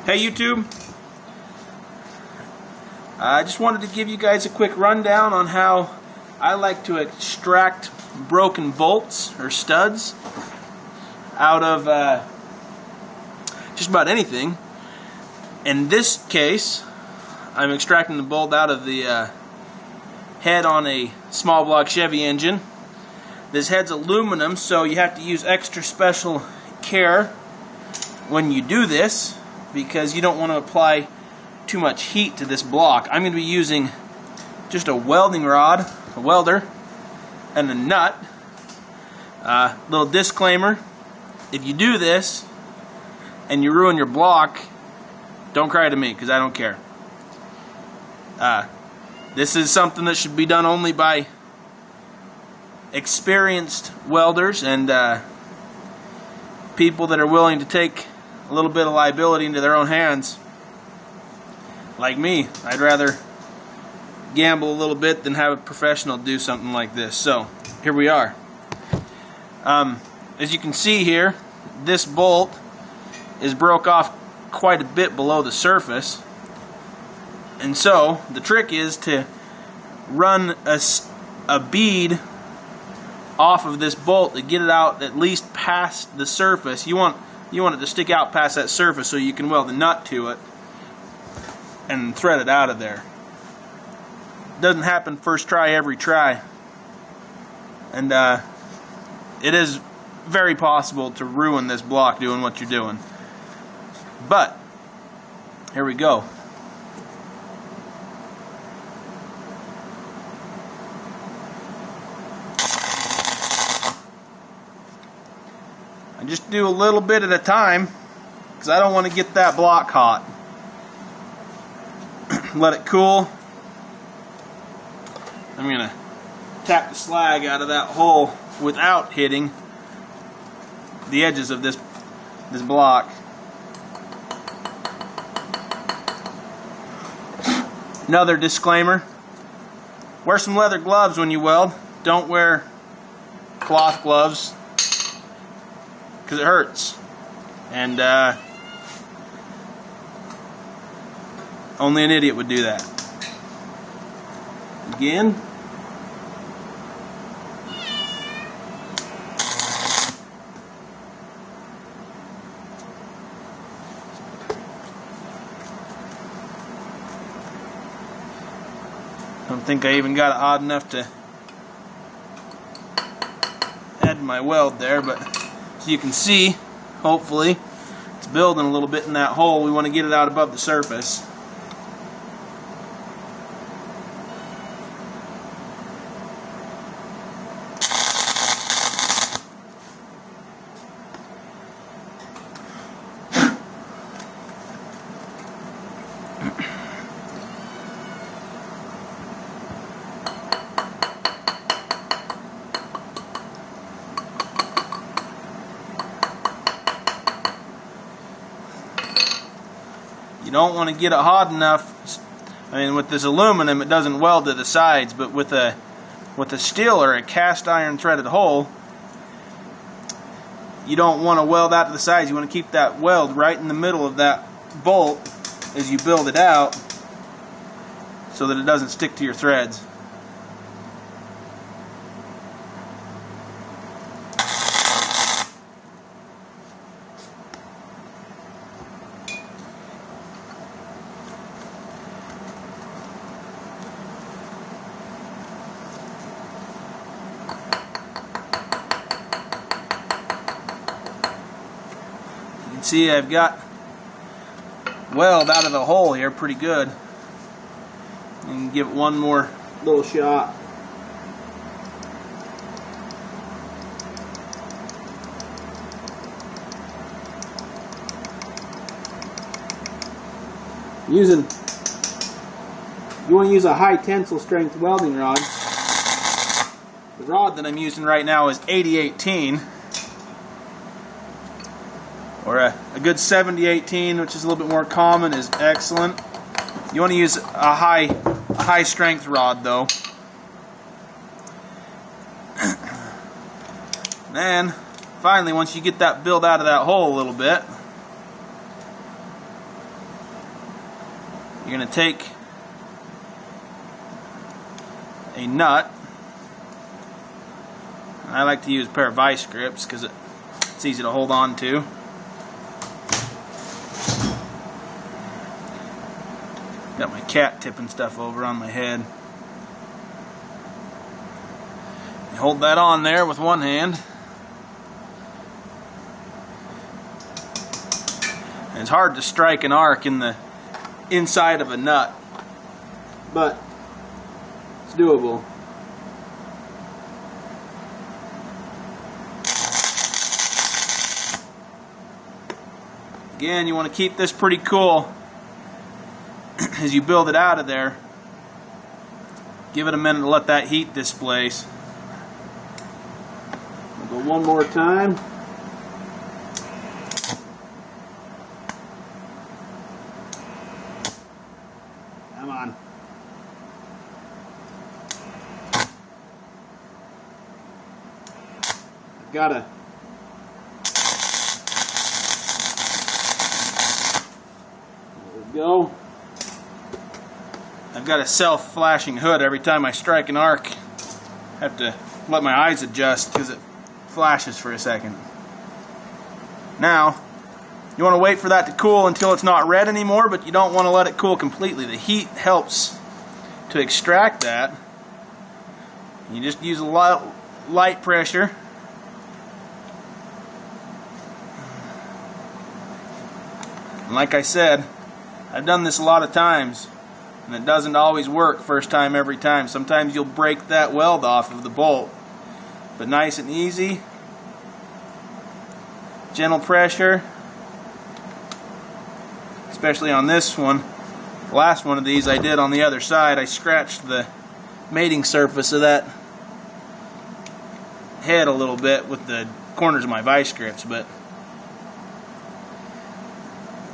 Hey YouTube, I just wanted to give you guys a quick rundown on how I like to extract broken bolts or studs out of just about anything. In this case, I'm extracting the bolt out of the head on a small block Chevy engine. This head's aluminum, so you have to use extra special care when you do this, because you don't want to apply too much heat to this block. I'm going to be using just a welding rod, a welder, and a nut. Little disclaimer, if you do this and you ruin your block, don't cry to me, because I don't care. This is something that should be done only by experienced welders and people that are willing to take a little bit of liability into their own hands. Like me, I'd rather gamble a little bit than have a professional do something like this. So here we are. As you can see here, this bolt is broke off quite a bit below the surface, and so the trick is to run a bead off of this bolt to get it out at least past the surface. You want it to stick out past that surface so you can weld a nut to it and thread it out of there. Doesn't happen first try every try, and it is very possible to ruin this block doing what you're doing. But here we go. I just do a little bit at a time because I don't want to get that block hot. Let it cool. I'm going to tap the slag out of that hole without hitting the edges of this block. Another disclaimer: wear some leather gloves when you weld. Don't wear cloth gloves, because it hurts, and only an idiot would do that. Again. I don't think I even got it odd enough to add my weld there, but as you can see, hopefully, it's building a little bit in that hole. We want to get it out above the surface. You don't want to get it hot enough. I mean, with this aluminum, it doesn't weld to the sides, but with a steel or a cast iron threaded hole, you don't want to weld out to the sides. You want to keep that weld right in the middle of that bolt as you build it out, so that it doesn't stick to your threads. You can see I've got weld out of the hole here pretty good. And give it one more little shot. You want to use a high tensile strength welding rod. The rod that I'm using right now is 80-18, or a good 70-18, which is a little bit more common, is excellent. You want to use a high strength rod though. Then finally, once you get that build out of that hole a little bit, you're going to take a nut. I like to use a pair of vice grips because it's easy to hold on to. Got my cat tipping stuff over on my head. You hold that on there with one hand. And it's hard to strike an arc in the inside of a nut, but it's doable. Again, you want to keep this pretty cool as you build it out of there. Give it a minute to let that heat displace. We'll go one more time. Come on. I've got to go. I've got a self-flashing hood every time I strike an arc. I have to let my eyes adjust because it flashes for a second. Now, you want to wait for that to cool until it's not red anymore, but you don't want to let it cool completely. The heat helps to extract that. You just use a light pressure. And like I said, I've done this a lot of times, and it doesn't always work first time every time. Sometimes you'll break that weld off of the bolt. But nice and easy. Gentle pressure. Especially on this one. The last one of these I did on the other side. I scratched the mating surface of that head a little bit with the corners of my vice grips, but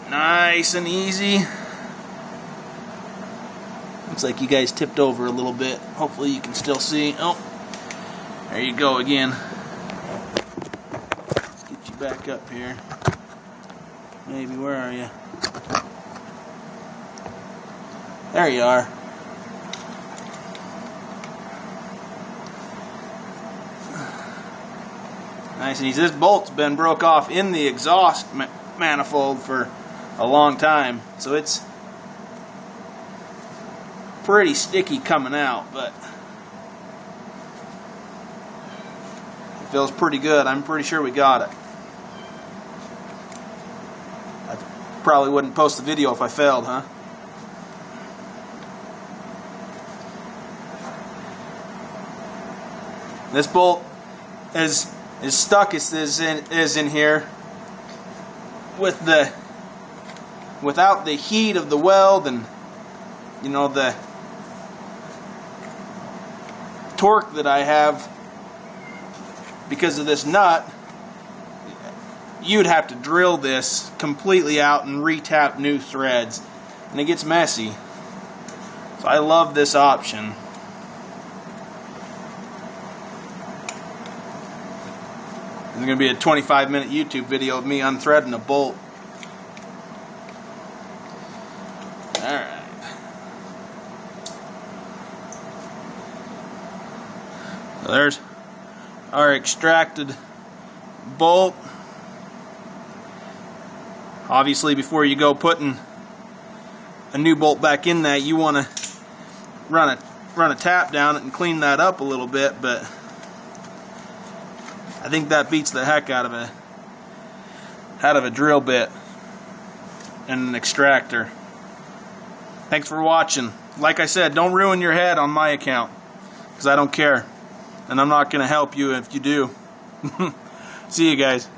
nice and easy. Looks like you guys tipped over a little bit. Hopefully you can still see. Oh, there you go again. Let's get you back up here. Maybe, where are you? There you are. Nice and easy. This bolt's been broke off in the exhaust manifold for a long time, so it's pretty sticky coming out, but it feels pretty good. I'm pretty sure we got it. I probably wouldn't post the video if I failed, huh? This bolt is stuck as in here without the heat of the weld and, you know, the torque that I have because of this nut. You'd have to drill this completely out and retap new threads, and it gets messy. So I love this option. There's going to be a 25-minute YouTube video of me unthreading a bolt. Alright. So there's our extracted bolt. Obviously, before you go putting a new bolt back in that, you want to run a tap down it and clean that up a little bit, but I think that beats the heck out of a drill bit and an extractor. Thanks for watching. Like I said, don't ruin your head on my account, because I don't care, and I'm not going to help you if you do. See you guys.